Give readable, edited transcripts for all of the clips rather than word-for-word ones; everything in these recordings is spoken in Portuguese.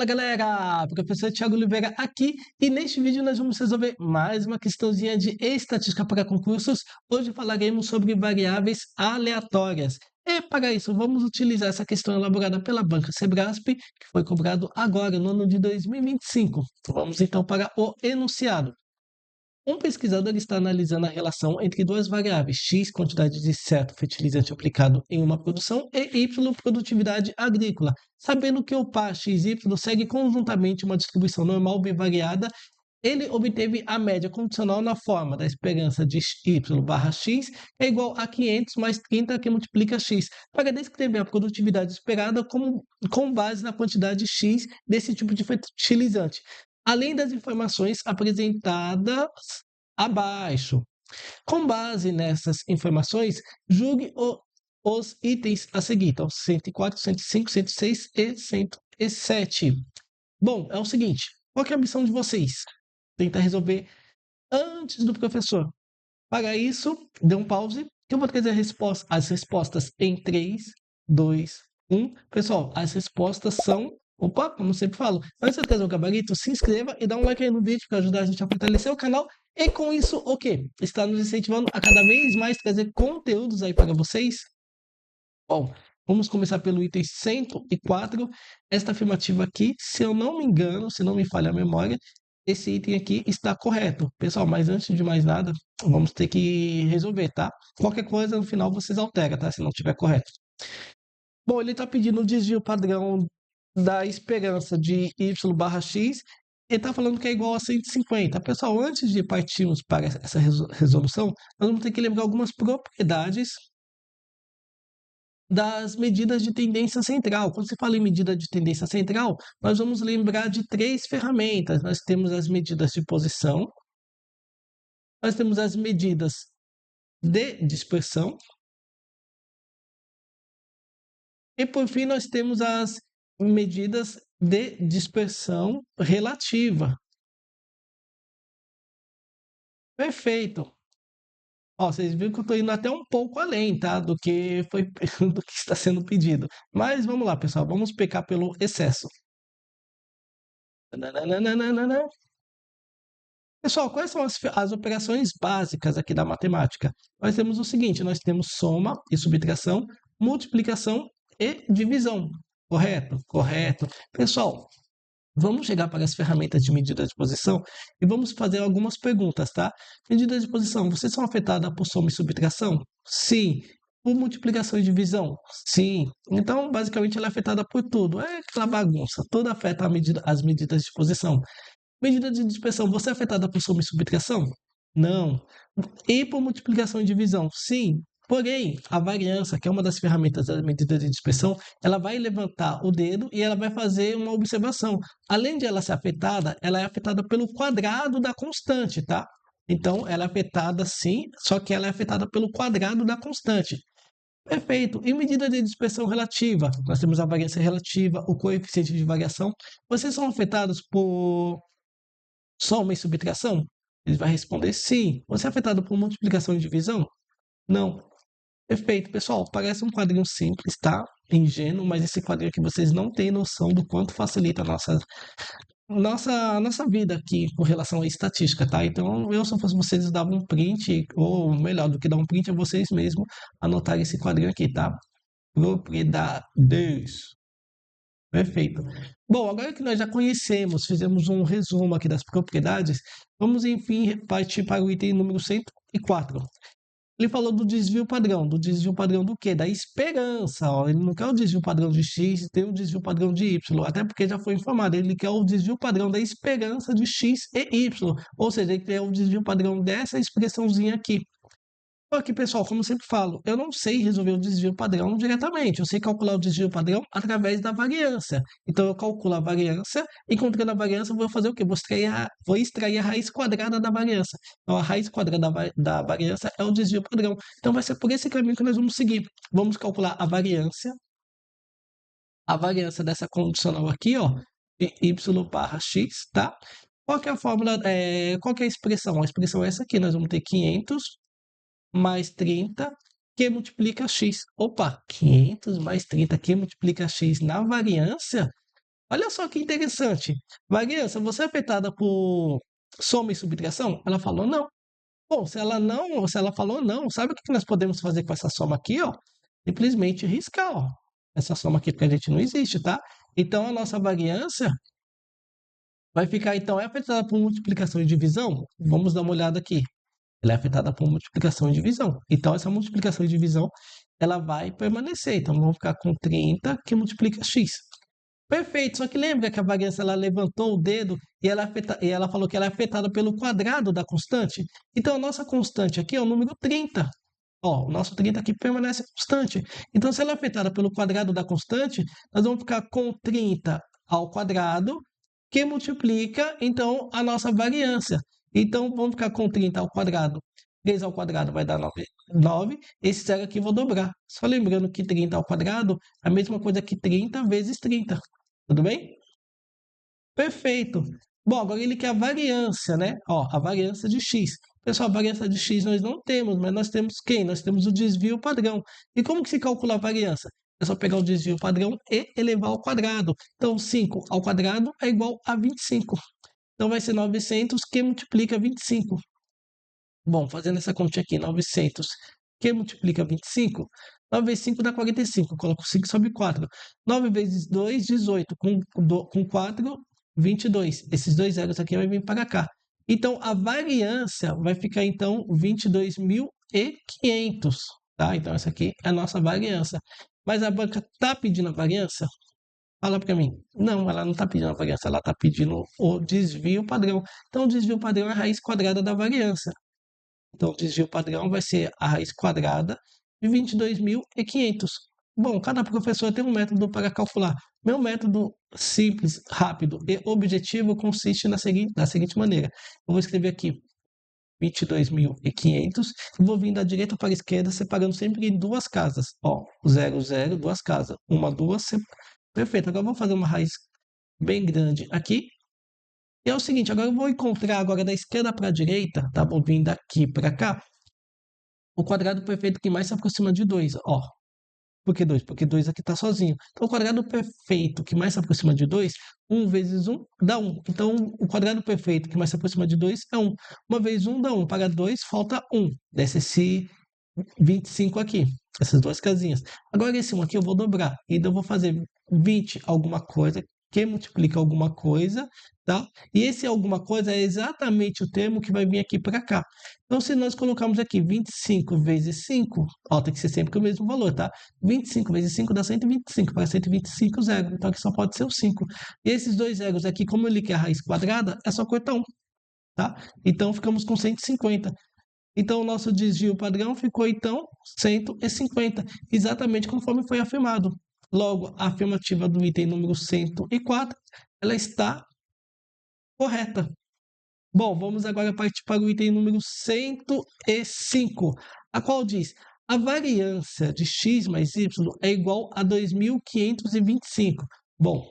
Fala galera, professor Thiago Oliveira aqui e neste vídeo nós vamos resolver mais uma questãozinha de estatística para concursos. Hoje falaremos sobre variáveis aleatórias. E para isso vamos utilizar essa questão elaborada pela banca Sebrasp, que foi cobrado agora no ano de 2025. Vamos então para o enunciado. Um pesquisador está analisando a relação entre duas variáveis, x, quantidade de certo fertilizante aplicado em uma produção, e y, produtividade agrícola. Sabendo que o par x e y segue conjuntamente uma distribuição normal bivariada, ele obteve a média condicional na forma da esperança de y barra x é igual a 500 mais 30 que multiplica x, para descrever a produtividade esperada com base na quantidade x desse tipo de fertilizante, além das informações apresentadas abaixo. Com base nessas informações, julgue os itens a seguir. Então, 104, 105, 106 e 107. Bom, é o seguinte, qual que é a missão de vocês? Tentar resolver antes do professor. Para isso, dê um pause, que eu vou trazer as respostas em 3, 2, 1. Pessoal, as respostas são... Opa, como sempre falo, antes de trazer o gabarito, se inscreva e dá um like aí no vídeo para ajudar a gente a fortalecer o canal. E com isso, o quê? Está nos incentivando a cada vez mais trazer conteúdos aí para vocês. Bom, vamos começar pelo item 104. Esta afirmativa aqui, se eu não me engano, se não me falha a memória, esse item aqui está correto. Pessoal, mas antes de mais nada, vamos ter que resolver, tá? Qualquer coisa, no final, vocês alteram, tá? Se não estiver correto. Bom, ele está pedindo o desvio padrão da esperança de y barra x. Ele está falando que é igual a 150. Pessoal, antes de partirmos para essa resolução, nós vamos ter que lembrar algumas propriedades das medidas de tendência central. Quando se fala em medida de tendência central, nós vamos lembrar de 3 ferramentas. Nós temos as medidas de posição, nós temos as medidas de dispersão e, por fim, nós temos as medidas de dispersão relativa. Perfeito. Ó, vocês viram que eu estou indo até um pouco além, tá? Do que foi do que está sendo pedido. Mas vamos lá, pessoal, vamos pecar pelo excesso. Nananana. Pessoal, quais são as operações básicas aqui da matemática? Nós temos o seguinte, nós temos soma e subtração, multiplicação e divisão. Correto? Correto. Pessoal, vamos chegar para as ferramentas de medida de posição e vamos fazer algumas perguntas, tá? Medida de posição, vocês são afetadas por soma e subtração? Sim. Por multiplicação e divisão? Sim. Então, basicamente, ela é afetada por tudo. É aquela bagunça. Tudo afeta as medidas de posição. Medida de dispersão, você é afetada por soma e subtração? Não. E por multiplicação e divisão? Sim. Porém, a variância, que é uma das ferramentas da medida de dispersão, ela vai levantar o dedo e ela vai fazer uma observação. Além de ela ser afetada, ela é afetada pelo quadrado da constante, tá? Então, ela é afetada sim, só que ela é afetada pelo quadrado da constante. Perfeito. E medida de dispersão relativa? Nós temos a variância relativa, o coeficiente de variação. Vocês são afetados por soma e subtração? Ele vai responder sim. Você é afetado por multiplicação e divisão? Não. Perfeito, pessoal. Parece um quadrinho simples, tá? Ingênuo, mas esse quadrinho aqui vocês não têm noção do quanto facilita a nossa vida aqui com relação à estatística, tá? Então, eu, se eu fosse vocês, dava um print, ou melhor do que dar um print, é vocês mesmos anotarem esse quadrinho aqui, tá? Propriedades. Perfeito. Bom, agora que nós já conhecemos, fizemos um resumo aqui das propriedades, vamos enfim partir para o item número 104. Ele falou do desvio padrão. Do desvio padrão do quê? Da esperança. Ó. Ele não quer o desvio padrão de x, tem o desvio padrão de y, até porque já foi informado. Ele quer o desvio padrão da esperança de x e y, ou seja, ele quer o desvio padrão dessa expressãozinha aqui. Só que, pessoal, como eu sempre falo, eu não sei resolver o desvio padrão diretamente. Eu sei calcular o desvio padrão através da variância. Então, eu calculo a variância, encontrando a variância, eu vou fazer o quê? Vou extrair a raiz quadrada da variância. Então, a raiz quadrada da variância é o desvio padrão. Então, vai ser por esse caminho que nós vamos seguir. Vamos calcular a variância dessa condicional aqui, ó, de y barra x, tá? Qual que é a fórmula, qual que é a expressão? A expressão é essa aqui, nós vamos ter 500 mais 30 que multiplica x. Opa, 500 mais 30 que multiplica x na variância? Olha só que interessante. Variância, você é afetada por soma e subtração? Ela falou não. Bom, se ela falou não, sabe o que nós podemos fazer com essa soma aqui, ó? Simplesmente riscar, ó. Essa soma aqui, porque a gente não existe, tá? Então, a nossa variância vai ficar, então, é afetada por multiplicação e divisão? Vamos dar uma olhada aqui. Ela é afetada por multiplicação e divisão. Então, essa multiplicação e divisão, ela vai permanecer. Então, vamos ficar com 30 que multiplica x. Perfeito, só que lembra que a variância ela levantou o dedo e ela falou que ela é afetada pelo quadrado da constante? Então, a nossa constante aqui é o número 30. Ó, o nosso 30 aqui permanece constante. Então, se ela é afetada pelo quadrado da constante, nós vamos ficar com 30 ao quadrado, que multiplica, então, a nossa variância. Então, vamos ficar com 30 ao quadrado. 3 ao quadrado vai dar 9. 9. Esse zero aqui eu vou dobrar. Só lembrando que 30 ao quadrado é a mesma coisa que 30 vezes 30. Tudo bem? Perfeito. Bom, agora ele quer a variância, né? Ó, a variância de x. Pessoal, a variância de x nós não temos, mas nós temos quem? Nós temos o desvio padrão. E como que se calcula a variância? É só pegar o desvio padrão e elevar ao quadrado. Então, 5 ao quadrado é igual a 25. Então, vai ser 900 que multiplica 25. Bom, fazendo essa continha aqui, 900 que multiplica 25, 9 vezes 5 dá 45, coloco 5 sobre 4. 9 vezes 2, 18, com 4, 22. Esses dois zeros aqui vai vir para cá. Então, a variância vai ficar, então, 22.500, tá? Então, essa aqui é a nossa variância. Mas a banca está pedindo a variância? Fala para mim. Não, ela não está pedindo a variância, ela está pedindo o desvio padrão. Então, o desvio padrão é a raiz quadrada da variância. Então, o desvio padrão vai ser a raiz quadrada de 22.500. Bom, cada professor tem um método para calcular. Meu método simples, rápido e objetivo consiste da seguinte maneira. Eu vou escrever aqui 22.500 e vou vir da direita para a esquerda, separando sempre em duas casas. Ó, 0, 0, duas casas. Uma, duas, perfeito. Agora vamos fazer uma raiz bem grande aqui. E é o seguinte, agora eu vou encontrar agora da esquerda para a direita, tá? Vou vir daqui para cá, o quadrado perfeito que mais se aproxima de 2, ó. Por que 2? Porque 2 aqui está sozinho. Então, o quadrado perfeito que mais se aproxima de 2, 1 vezes 1 dá 1. Então, o quadrado perfeito que mais se aproxima de 2 é 1. 1 vezes 1 dá 1. Para 2, falta 1. Desce esse 25 aqui, essas duas casinhas. Agora, esse 1 aqui eu vou dobrar. Então, eu vou fazer 20 alguma coisa, que multiplica alguma coisa, tá? E esse alguma coisa é exatamente o termo que vai vir aqui para cá. Então, se nós colocarmos aqui 25 vezes 5, ó, tem que ser sempre o mesmo valor, tá? 25 vezes 5 dá 125, para 125, zero. Então, aqui só pode ser o 5. E esses dois zeros aqui, como ele quer a raiz quadrada, é só cortar um, tá? Então, ficamos com 150. Então, o nosso desvio padrão ficou, então, 150, exatamente conforme foi afirmado. Logo, a afirmativa do item número 104, ela está correta. Bom, vamos agora partir para o item número 105, a qual diz: a variância de x mais y é igual a 2.525. Bom,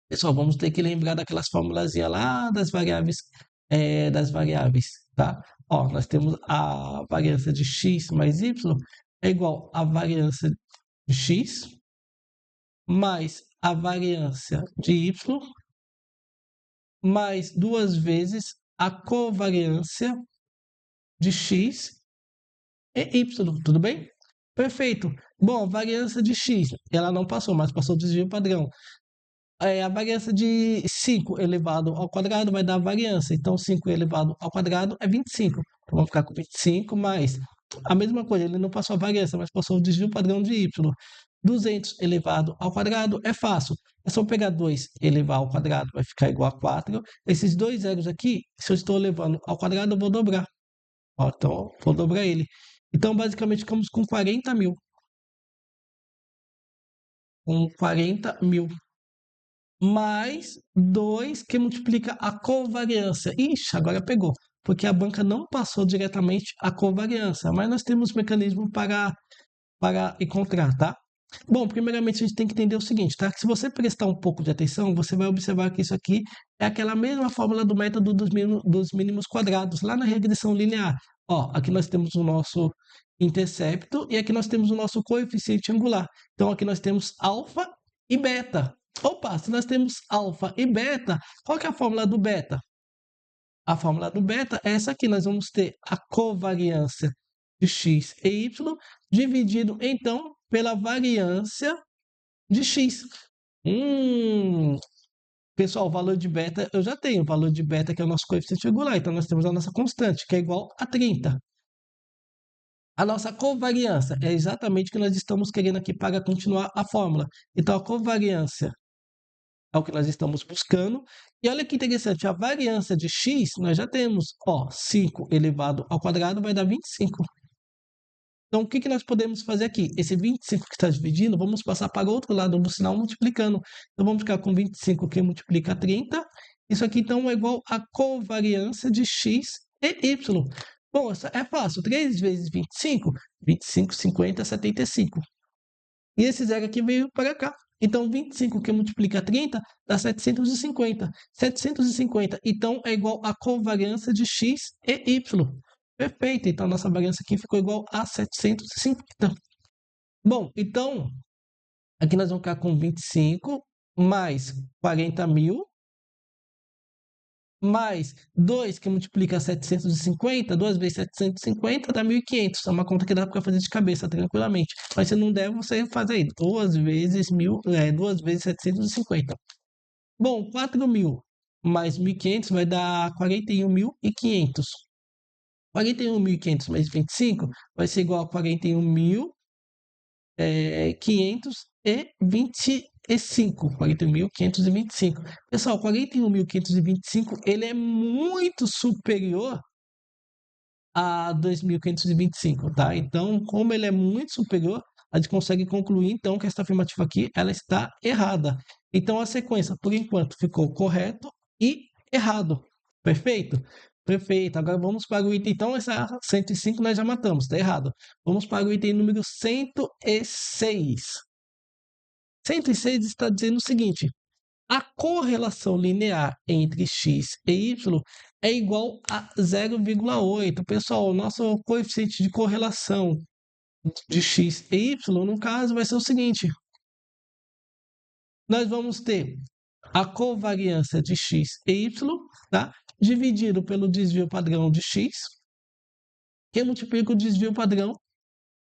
pessoal, vamos ter que lembrar daquelas formulazinhas lá das variáveis, tá? Ó, nós temos a variância de x mais y é igual à variância de x mais a variância de y mais duas vezes a covariância de x e y, tudo bem? Perfeito. Bom, variância de x, ela não passou, mas passou o desvio padrão. A variância de 5 elevado ao quadrado vai dar a variância. Então, 5 elevado ao quadrado é 25. Então, vamos ficar com 25 mais a mesma coisa. Ele não passou a variância, mas passou o desvio padrão de y. 200 elevado ao quadrado é fácil. É só pegar 2 e elevar ao quadrado, vai ficar igual a 4. Esses dois zeros aqui, se eu estou elevando ao quadrado, eu vou dobrar. Ó, então, vou dobrar ele. Então, basicamente, ficamos com 40 mil. Com 40 mil. Mais 2 que multiplica a covariância. Ixi, agora pegou, porque a banca não passou diretamente a covariância, mas nós temos mecanismo para encontrar, tá? Bom, primeiramente a gente tem que entender o seguinte, tá? Que se você prestar um pouco de atenção, você vai observar que isso aqui é aquela mesma fórmula do método dos mínimos quadrados, lá na regressão linear. Ó, aqui nós temos o nosso intercepto e aqui nós temos o nosso coeficiente angular. Então, aqui nós temos alfa e beta. Opa, se nós temos alfa e beta, qual que é a fórmula do beta? A fórmula do beta é essa aqui. Nós vamos ter a covariância de x e y dividido, então, pela variância de x. Hum, Pessoal, o valor de beta eu já tenho. O valor de beta que é o nosso coeficiente angular. Então, nós temos a nossa constante, que é igual a 30. A nossa covariância é exatamente o que nós estamos querendo aqui para continuar a fórmula. Então, a covariância é o que nós estamos buscando. E olha que interessante, a variância de x nós já temos. Ó, 5 elevado ao quadrado vai dar 25. Então, o que que nós podemos fazer aqui? Esse 25 que está dividindo, vamos passar para o outro lado do sinal multiplicando. Então, vamos ficar com 25 que multiplica 30. Isso aqui, então, é igual a covariância de x e y. Bom, é fácil. 3 vezes 25, 25, 50, 75. E esse zero aqui veio para cá. Então, 25 que multiplica 30 dá 750. 750, então, é igual a covariância de x e y. Perfeito. Então, nossa variância aqui ficou igual a 750. Bom, então, aqui nós vamos ficar com 25 mais 40.000 mais 2 que multiplica 750, 2 vezes 750 dá 1.500. É uma conta que dá para fazer de cabeça tranquilamente. Mas se não der, você faz aí 2 vezes 2 vezes 750. Bom, 4.000 mais 1.500 vai dar 41.500. 41.500 mais 25 vai ser igual a 41.525. 41.525. Pessoal, 41.525 ele é muito superior a 2.525, tá? Então, como ele é muito superior, a gente consegue concluir, então, que esta afirmativa aqui, ela está errada. Então, a sequência, por enquanto, ficou correto e errado. Perfeito? Perfeito. Agora vamos para o item, então, essa 105 nós já matamos, está errado. Vamos para o item número 106. 106 está dizendo o seguinte: a correlação linear entre x e y é igual a 0,8. Pessoal, o nosso coeficiente de correlação de x e y, no caso, vai ser o seguinte: nós vamos ter a covariância de x e y, tá? Dividido pelo desvio padrão de x, que multiplica o desvio padrão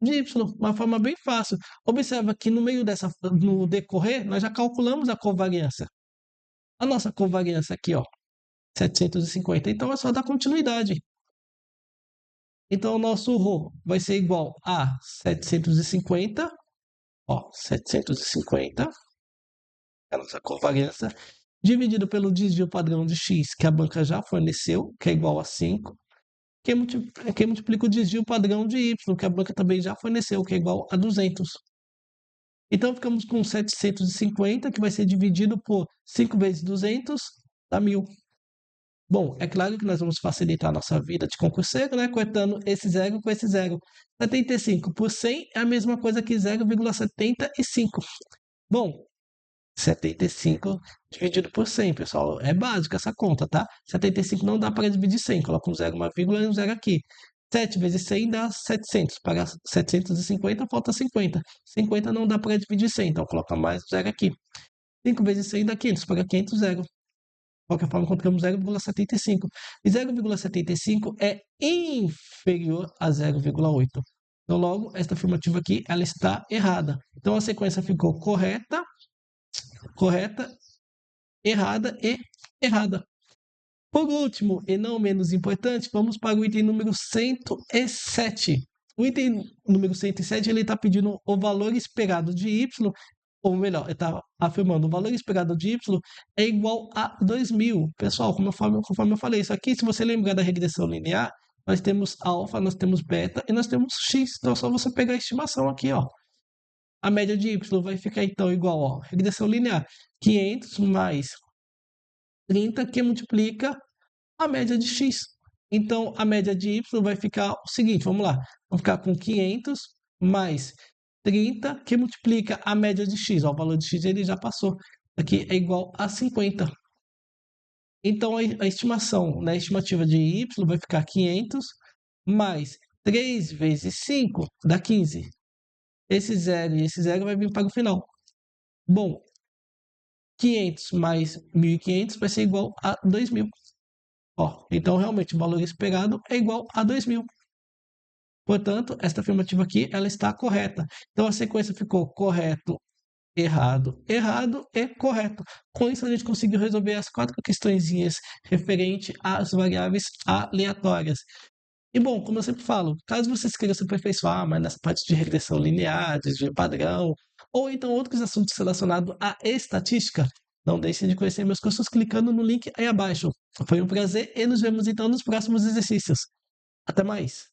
de y, uma forma bem fácil. Observa que no decorrer, nós já calculamos a covariância. A nossa covariância aqui, ó, 750. Então é só dar continuidade. Então o nosso ρ vai ser igual a 750, ó, 750, é a nossa covariância, dividido pelo desvio padrão de x, que a banca já forneceu, que é igual a 5, que multiplica o desvio padrão de y, que a banca também já forneceu, que é igual a 200. Então ficamos com 750, que vai ser dividido por 5 vezes 200, dá 1.000. Bom, é claro que nós vamos facilitar a nossa vida de concurseiro, né? Cortando esse zero com esse zero. 75 por 100 é a mesma coisa que 0,75. Bom, 75 dividido por 100, pessoal. É básico essa conta, tá? 75 não dá para dividir 100. Coloca um zero, uma vírgula e um zero aqui. 7 vezes 100 dá 700. Para 750 falta 50. 50 não dá para dividir 100, então coloca mais zero aqui. 5 vezes 100 dá 500. Para 500, zero. De qualquer forma, encontramos 0,75. E 0,75 é inferior a 0,8. Então, logo, esta afirmativa aqui, ela está errada. Então, a sequência ficou correta, correta, errada e errada. Por último, e não menos importante, vamos para o item número 107. O item número 107, ele está pedindo o valor esperado de y, ou melhor, ele está afirmando o valor esperado de y é igual a 2.000. Pessoal, conforme eu falei, isso aqui, se você lembrar da regressão linear, nós temos alfa, nós temos beta e nós temos x. Então, é só você pegar a estimação aqui, ó. A média de y vai ficar, então, igual, ó, regressão linear, 500 mais 30, que multiplica a média de x. Então, a média de y vai ficar o seguinte, vamos lá. Vamos ficar com 500 mais 30, que multiplica a média de x. Ó, o valor de x ele já passou. Aqui é igual a 50. Então, a estimação, né, a estimativa de y vai ficar 500 mais 3 vezes 5 dá 15. Esse zero e esse zero vai vir para o final. Bom, 500 mais 1.500 vai ser igual a 2.000. Ó, então, realmente, o valor esperado é igual a 2.000. Portanto, esta afirmativa aqui, ela está correta. Então, a sequência ficou correto, errado, errado e correto. Com isso, a gente conseguiu resolver as 4 questõezinhas referente às variáveis aleatórias. E bom, como eu sempre falo, caso vocês queiram se aperfeiçoar mais nas partes de regressão linear, desvio padrão, ou então outros assuntos relacionados à estatística, não deixem de conhecer meus cursos clicando no link aí abaixo. Foi um prazer e nos vemos então nos próximos exercícios. Até mais!